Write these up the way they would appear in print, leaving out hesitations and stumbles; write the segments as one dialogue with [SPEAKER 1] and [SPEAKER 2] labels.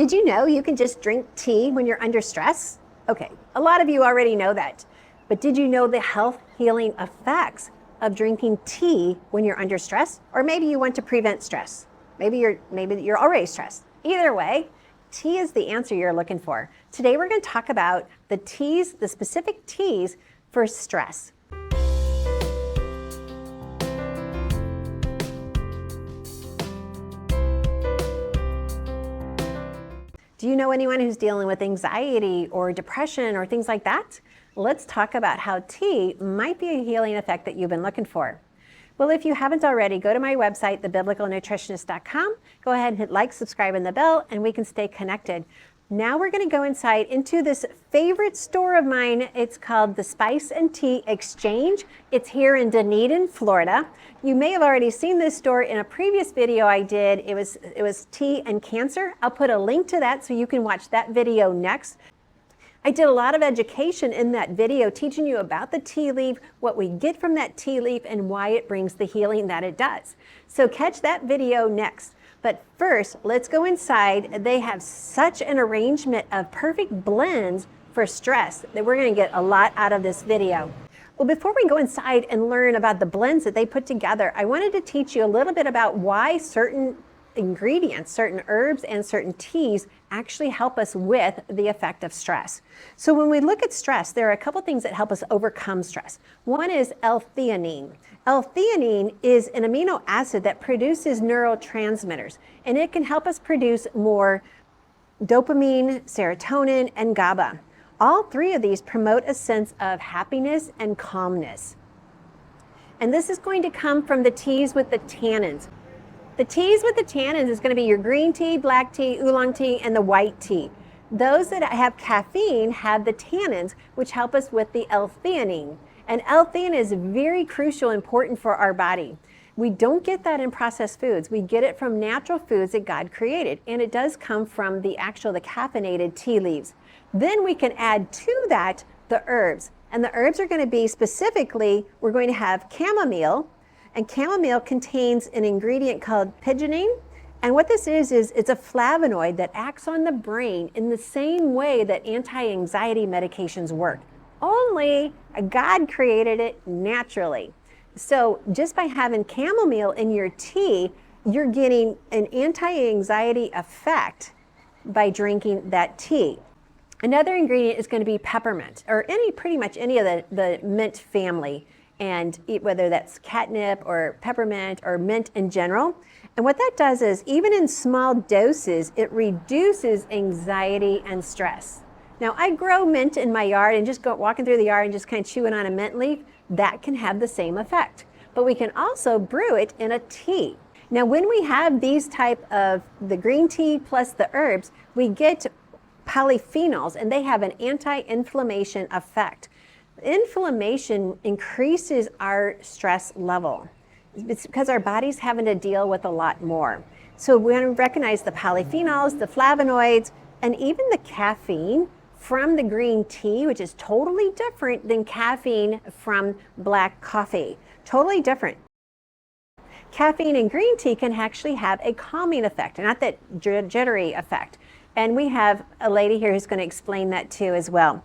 [SPEAKER 1] Did you know you can just drink tea when you're under stress? Okay, a lot of you already know that. But did you know the health healing effects of drinking tea when you're under stress? Or maybe you want to prevent stress. Maybe you're already stressed. Either way, tea is the answer you're looking for. Today we're going to talk about the teas, the specific teas for stress. Do you know anyone who's dealing with anxiety or depression or things like that? Let's talk about how tea might be a healing effect that you've been looking for. Well, if you haven't already, go to my website, thebiblicalnutritionist.com. Go ahead and hit like, subscribe, and the bell, and we can stay connected. Now we're going to go inside into this favorite store of mine. It's called the Spice and Tea Exchange. It's here in Dunedin, Florida. You may have already seen this store in a previous video I did. It was tea and cancer. I'll put a link to that so you can watch that video next. I did a lot of education in that video teaching you about the tea leaf, what we get from that tea leaf, and why it brings the healing that it does. So catch that video next. But first, let's go inside. They have such an arrangement of perfect blends for stress that we're going to get a lot out of this video. Well, before we go inside and learn about the blends that they put together, I wanted to teach you a little bit about why certain ingredients, certain herbs, and certain teas actually help us with the effect of stress. So when we look at stress, there are a couple things that help us overcome stress. One is L-theanine. L-theanine is an amino acid that produces neurotransmitters, and it can help us produce more dopamine, serotonin, and GABA. All three of these promote a sense of happiness and calmness. And this is going to come from the teas with the tannins. The teas with the tannins is going to be your green tea, black tea, oolong tea, and the white tea. Those that have caffeine have the tannins, which help us with the L-theanine. And L-theanine is very crucial, important for our body. We don't get that in processed foods. We get it from natural foods that God created, and it does come from the caffeinated tea leaves. Then we can add to that the herbs. And the herbs are going to be specifically, we're going to have chamomile, and chamomile contains an ingredient called apigenin. And what this is it's a flavonoid that acts on the brain in the same way that anti-anxiety medications work. Only God created it naturally. So just by having chamomile in your tea, you're getting an anti-anxiety effect by drinking that tea. Another ingredient is going to be peppermint, or pretty much any of the mint family, and whether that's catnip or peppermint or mint in general. And what that does is, even in small doses, it reduces anxiety and stress. Now, I grow mint in my yard, and just walking through the yard and just kind of chewing on a mint leaf, that can have the same effect. But we can also brew it in a tea. Now, when we have these type of the green tea plus the herbs, we get polyphenols, and they have an anti-inflammation effect. Inflammation increases our stress level. It's because our body's having to deal with a lot more. So we want to recognize the polyphenols, the flavonoids, and even the caffeine from the green tea, which is totally different than caffeine from black coffee. Totally different. Caffeine in green tea can actually have a calming effect, not that jittery effect. And we have a lady here who's going to explain that too as well.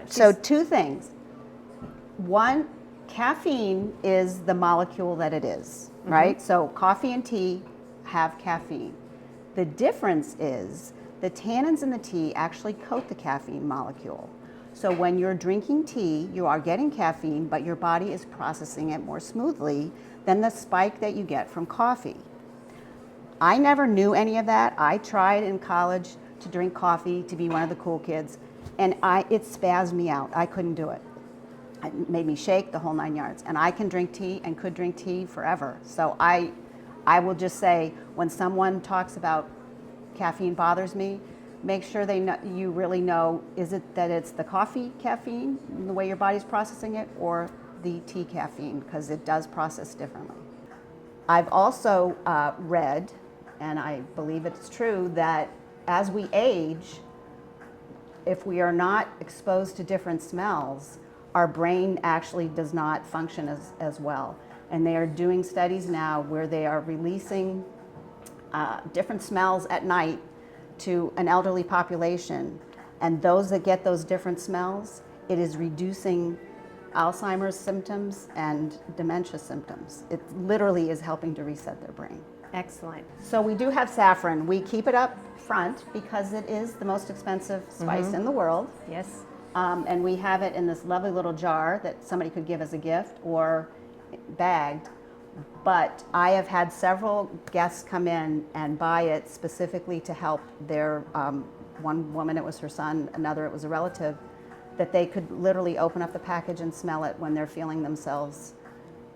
[SPEAKER 2] So two things. One, caffeine is the molecule that it is, right? So coffee and tea have caffeine. The difference is the tannins in the tea actually coat the caffeine molecule. So when you're drinking tea, you are getting caffeine, but your body is processing it more smoothly than the spike that you get from coffee. I never knew any of that. I tried in college to drink coffee, to be one of the cool kids, and it spazzed me out. I couldn't do it. It made me shake, the whole 9 yards. And I can drink tea and could drink tea forever. So I will just say, when someone talks about caffeine bothers me, make sure you really know, is it that it's the coffee caffeine, the way your body's processing it, or the tea caffeine, because it does process differently. I've also read, and I believe it's true, that as we age, if we are not exposed to different smells, our brain actually does not function as well. And they are doing studies now where they are releasing different smells at night to an elderly population. And those that get those different smells, it is reducing Alzheimer's symptoms and dementia symptoms. It literally is helping to reset their brain.
[SPEAKER 1] Excellent.
[SPEAKER 2] So we do have saffron. We keep it up front because it is the most expensive spice in the world.
[SPEAKER 1] Yes.
[SPEAKER 2] And we have it in this lovely little jar that somebody could give as a gift or bagged. But I have had several guests come in and buy it specifically to help their, one woman it was her son, another it was a relative, that they could literally open up the package and smell it when they're feeling themselves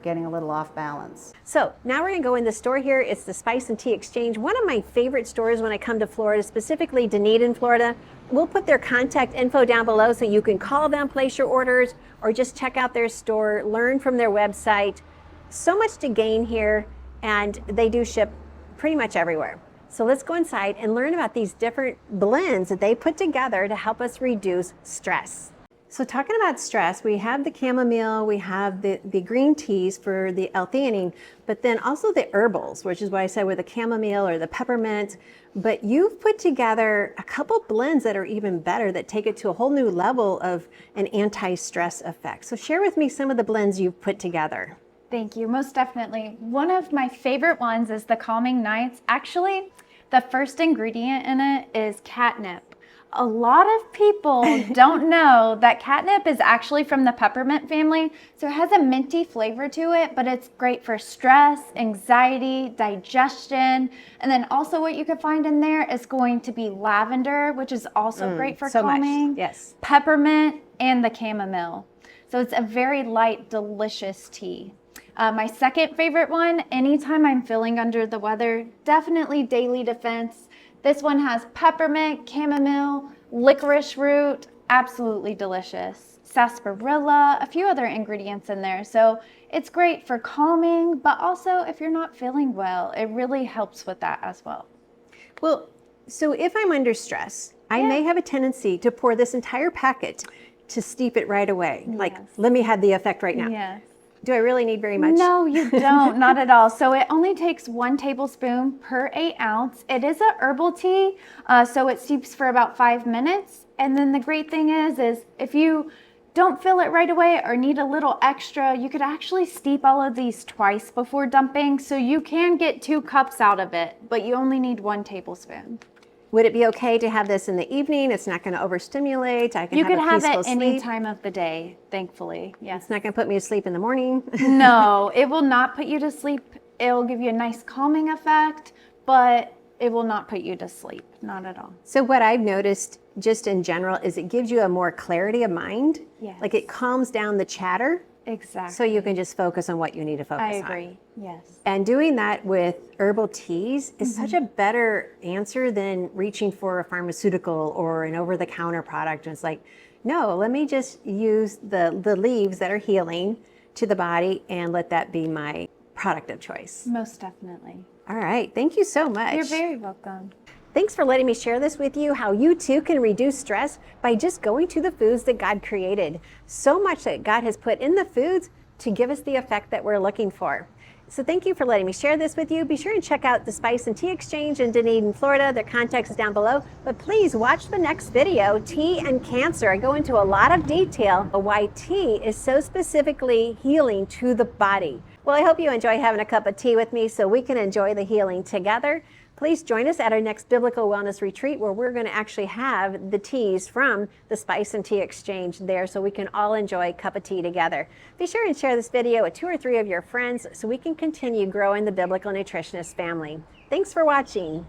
[SPEAKER 2] getting a little off balance.
[SPEAKER 1] So now we're gonna go in the store here. It's the Spice and Tea Exchange, one of my favorite stores when I come to Florida, specifically Dunedin, Florida. We'll put their contact info down below so you can call them, place your orders, or just check out their store, learn from their website. So much to gain here, and they do ship pretty much everywhere. So let's go inside and learn about these different blends that they put together to help us reduce stress. So talking about stress, we have the chamomile, we have the green teas for the L-theanine, but then also the herbals, which is what I said with the chamomile or the peppermint. But you've put together a couple blends that are even better, that take it to a whole new level of an anti-stress effect. So share with me some of the blends you've put together.
[SPEAKER 3] Thank you, most definitely. One of my favorite ones is the Calming Nights. Actually, the first ingredient in it is catnip. A lot of people don't know that catnip is actually from the peppermint family, so it has a minty flavor to it, but it's great for stress, anxiety, digestion, and then also what you can find in there is going to be lavender, which is also great for calming.
[SPEAKER 1] Much. Yes.
[SPEAKER 3] Peppermint and the chamomile. So it's a very light, delicious tea. My second favorite one, anytime I'm feeling under the weather, definitely Daily Defense. This one has peppermint, chamomile, licorice root, absolutely delicious. Sarsaparilla, a few other ingredients in there. So it's great for calming, but also if you're not feeling well, it really helps with that as well.
[SPEAKER 1] Well, so if I'm under stress, I may have a tendency to pour this entire packet to steep it right away. Like, let me have the effect right now.
[SPEAKER 3] Yes.
[SPEAKER 1] Do I really need very much?
[SPEAKER 3] No, you don't, not at all. So it only takes 1 tablespoon per 8 ounce. It is a herbal tea, so it steeps for about 5 minutes. And then the great thing is if you don't feel it right away or need a little extra, you could actually steep all of these twice before dumping. So you can get 2 cups out of it, but you only need 1 tablespoon.
[SPEAKER 1] Would it be okay to have this in the evening? It's not going to overstimulate. I can
[SPEAKER 3] You
[SPEAKER 1] have
[SPEAKER 3] could
[SPEAKER 1] a
[SPEAKER 3] have
[SPEAKER 1] peaceful
[SPEAKER 3] it any
[SPEAKER 1] sleep.
[SPEAKER 3] time of the day, thankfully. Yes.
[SPEAKER 1] It's not going to put me to sleep in the morning.
[SPEAKER 3] No, it will not put you to sleep. It will give you a nice calming effect, but it will not put you to sleep, not at all.
[SPEAKER 1] So what I've noticed just in general is it gives you a more clarity of mind.
[SPEAKER 3] Yes.
[SPEAKER 1] Like it calms down the chatter.
[SPEAKER 3] Exactly.
[SPEAKER 1] So you can just focus on what you need to focus on.
[SPEAKER 3] I agree, yes.
[SPEAKER 1] And doing that with herbal teas is such a better answer than reaching for a pharmaceutical or an over-the-counter product. And it's like, no, let me just use the leaves that are healing to the body and let that be my product of choice.
[SPEAKER 3] Most definitely.
[SPEAKER 1] All right, thank you so much.
[SPEAKER 3] You're very welcome.
[SPEAKER 1] Thanks for letting me share this with you, how you too can reduce stress by just going to the foods that God created. So much that God has put in the foods to give us the effect that we're looking for. So thank you for letting me share this with you. Be sure and check out the Spice and Tea Exchange in Dunedin, Florida. Their contact is down below. But please watch the next video, Tea and Cancer. I go into a lot of detail of why tea is so specifically healing to the body. Well, I hope you enjoy having a cup of tea with me so we can enjoy the healing together. Please join us at our next Biblical Wellness Retreat where we're going to actually have the teas from the Spice and Tea Exchange there so we can all enjoy a cup of tea together. Be sure and share this video with 2 or 3 of your friends so we can continue growing the Biblical Nutritionist family. Thanks for watching.